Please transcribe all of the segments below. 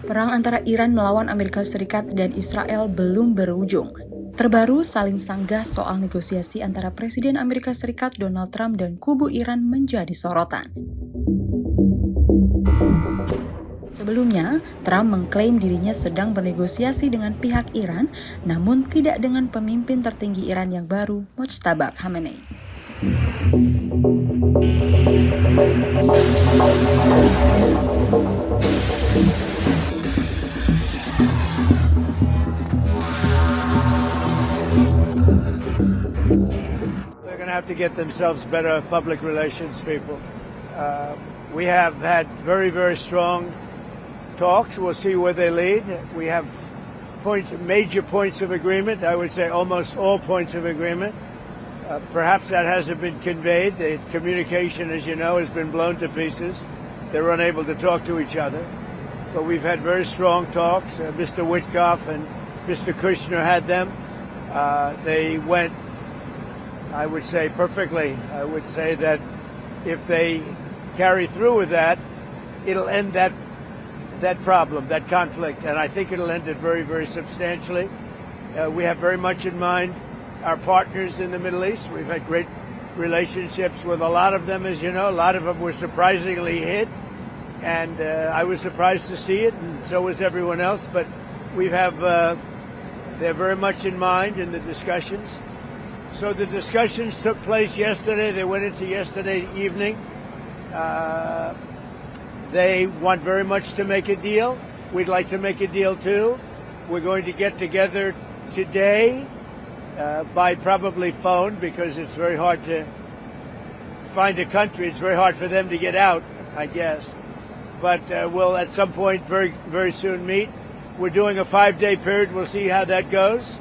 Perang antara Iran melawan Amerika Serikat dan Israel belum berujung. Terbaru, saling sanggah soal negosiasi antara Presiden Amerika Serikat Donald Trump dan kubu Iran menjadi sorotan. Sebelumnya, Trump mengklaim dirinya sedang bernegosiasi dengan pihak Iran, namun tidak dengan pemimpin tertinggi Iran yang baru, Mojtaba Khamenei. They're going to have to get themselves better public relations people. We have had very, very strong talks. We'll see where they lead. We have major points of agreement. I would say almost all points of agreement. Perhaps that hasn't been conveyed. The communication, as you know, has been blown to pieces. They're unable to talk to each other. But we've had very strong talks. Mr. Witkoff and Mr. Kushner had them. They went, I would say, perfectly. I would say that if they carry through with that, it'll end that problem, that conflict, and I think it'll end it very, very substantially. We have very much in mind our partners in the Middle East. We've had great relationships with a lot of them, as you know. A lot of them were surprisingly hit, and I was surprised to see it, and so was everyone else. But we have they're very much in mind in the discussions. So the discussions took place yesterday. They went into yesterday evening. They want very much to make a deal. We'd like to make a deal too. We're going to get together today by probably phone because it's very hard to find a country. It's very hard for them to get out, I guess. But we'll at some point very, very soon meet. We're doing a 5-day period. We'll see how that goes.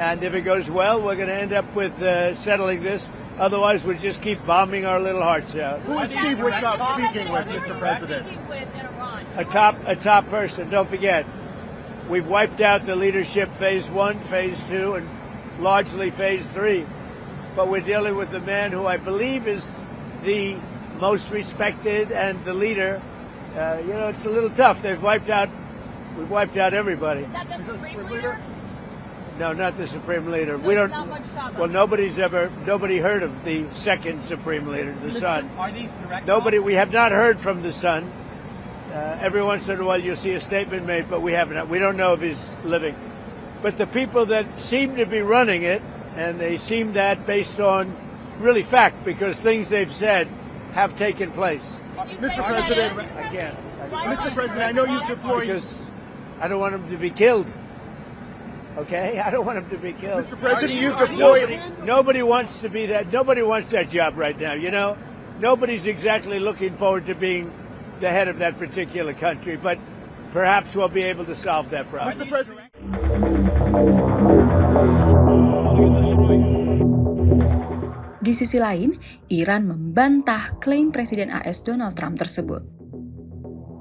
And if it goes well, we're going to end up with settling this. Otherwise, we'll just keep bombing our little hearts out. Who is Steve Witkoff speaking with, Mr. President? A top person. Don't forget, we've wiped out the leadership phase 1, phase 2, and largely phase 3. But we're dealing with the man who I believe is the most respected and the leader. It's a little tough. We've wiped out everybody. Is that the Supreme Leader? No, not the Supreme Leader. We don't. Well, nobody heard of the second Supreme Leader, the son. Are these direct? We have not heard from the son. Every once in a while you'll see a statement made, but we haven't. We don't know if he's living. But the people that seem to be running it, and they seem that based on really fact, because things they've said have taken place. Mr. President, I can't. Mr. President, I know you've deployed. Because I don't want him to be killed. Okay, I don't want him to be killed. Mr. President, you've deployed. Nobody wants to be that. Nobody wants that job right now. You know, nobody's exactly looking forward to being the head of that particular country. But perhaps we'll be able to solve that problem. Mr. President. Di sisi lain, Iran membantah klaim Presiden AS Donald Trump tersebut.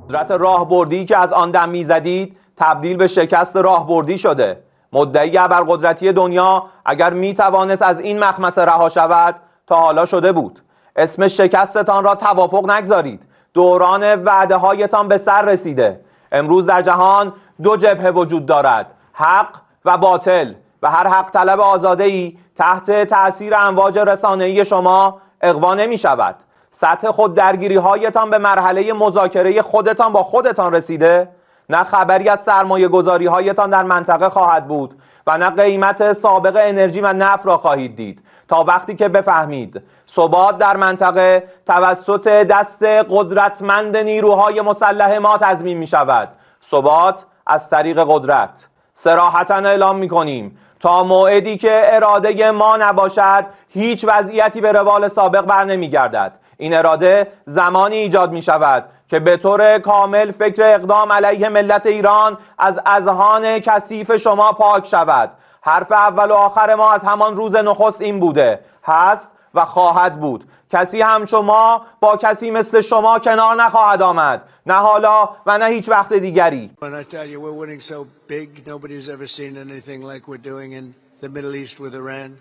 قدرت راهبردی که از آن دم می‌زدید تبدیل به شکست راهبردی شده. مدعی ابرقدرتی دنیا اگر میتوانست از این مخمصه رها شود تا حالا شده بود. اسم شکستتان را توافق نگذارید. دوران وعده هایتان به سر رسیده. امروز در جهان 2 جبهه وجود دارد، حق و باطل، و هر حق طلب آزاده‌ای تحت تأثیر امواج رسانه‌ای شما اغوا نمی شود. سطح خود درگیری هایتان به مرحله مذاکره خودتان با خودتان رسیده؟ نه خبری از سرمایه گذاری هایتان در منطقه خواهد بود و نه قیمت سابق انرژی و نفت را خواهید دید تا وقتی که بفهمید ثبات در منطقه توسط دست قدرتمند نیروهای مسلح ما تضمین می شود. ثبات از طریق قدرت. صراحتاً اعلام می کنیم تا موعدی که اراده ما نباشد هیچ وضعیتی به روال سابق بر نمی گردد. این اراده زمانی ایجاد می شود که به طور کامل فکر اقدام علیه ملت ایران از اذهان کثیف شما پاک شود. حرف اول و آخر ما از همان روز نخست این بوده، هست و خواهد بود. کسی همچون ما با کسی مثل شما کنار نخواهد آمد، نه حالا و نه هیچ وقت دیگری. When I tell you we're winning so big, nobody's ever seen anything like we're doing in the Middle East with Iran.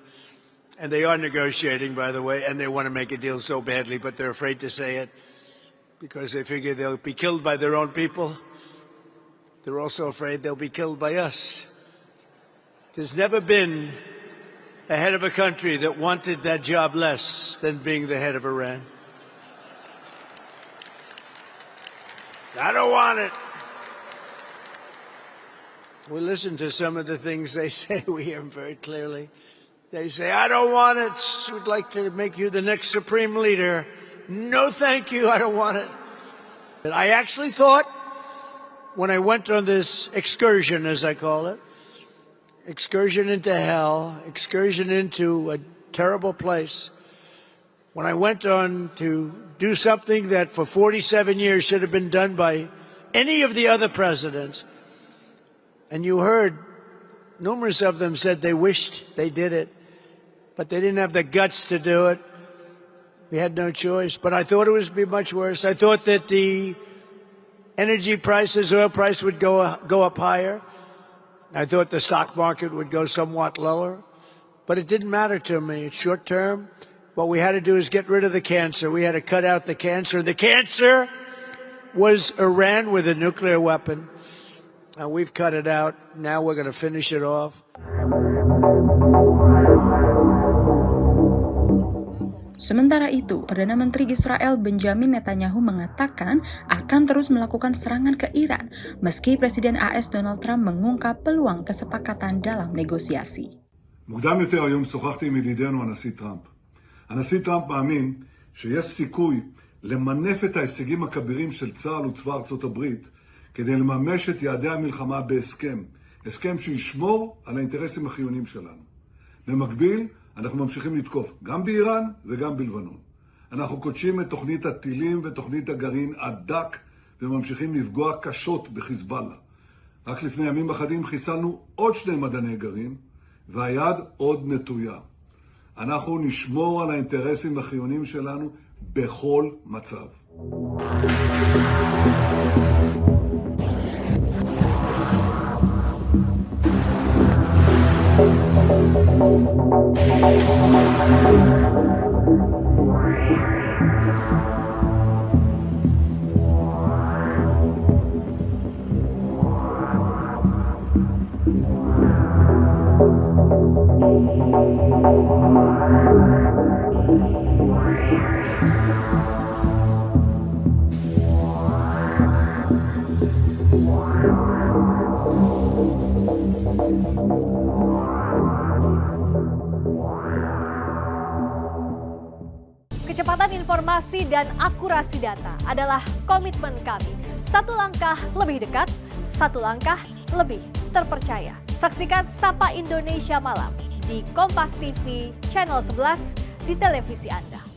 And they are negotiating, by the way, and they want to make a deal so badly, but they're afraid to say it because they figure they'll be killed by their own people. they're also afraid they'll be killed by us. There's never been a head of a country that wanted that job less than being the head of Iran. I don't want it. We listen to some of the things they say. We hear them very clearly. They say, I don't want it. We'd like to make you the next supreme leader. No, thank you. I don't want it. And I actually thought when I went on this excursion, as I call it, excursion into hell, excursion into a terrible place, when I went on to do something that for 47 years should have been done by any of the other presidents, and you heard numerous of them said they wished they did it, but they didn't have the guts to do it. We had no choice. But I thought it would be much worse. I thought that the energy prices, oil price would go up higher. I thought the stock market would go somewhat lower. But it didn't matter to me. It's short term. What we had to do is get rid of the cancer. We had to cut out the cancer. The cancer was Iran with a nuclear weapon. And we've cut it out. Now we're going to finish it off. Sementara itu, Perdana Menteri Israel Benjamin Netanyahu mengatakan akan terus melakukan serangan ke Iran, meski Presiden AS Donald Trump mengungkap peluang kesepakatan dalam negosiasi. מוקדם יותר היום שוחחתי עם ידידנו הנשיא טראמפ. הנשיא טראמפ מאמין שיש סיכוי למנף את ההישגים הכבירים של צה"ל וצבא ארצות הברית כדי לממש את יעדי המלחמה בהסכם, הסכם שישמור על האינטרסים החיוניים שלנו. במקביל, אנחנו ממשיכים לתקוף גם באיראן וגם בלבנון. אנחנו קודשים את תוכנית הטילים ותוכנית הגרעין הדק וממשיכים לפגוע קשות בחיזבאללה. רק לפני ימים אחדים חיסלנו עוד 2 מדעני גרעין והיד עוד נטויה. אנחנו נשמור על האינטרסים החיוניים שלנו בכל מצב. Kecepatan informasi dan akurasi data adalah komitmen kami. Satu langkah lebih dekat, satu langkah lebih terpercaya. Saksikan Sapa Indonesia Malam di Kompas TV Channel 11 di televisi Anda.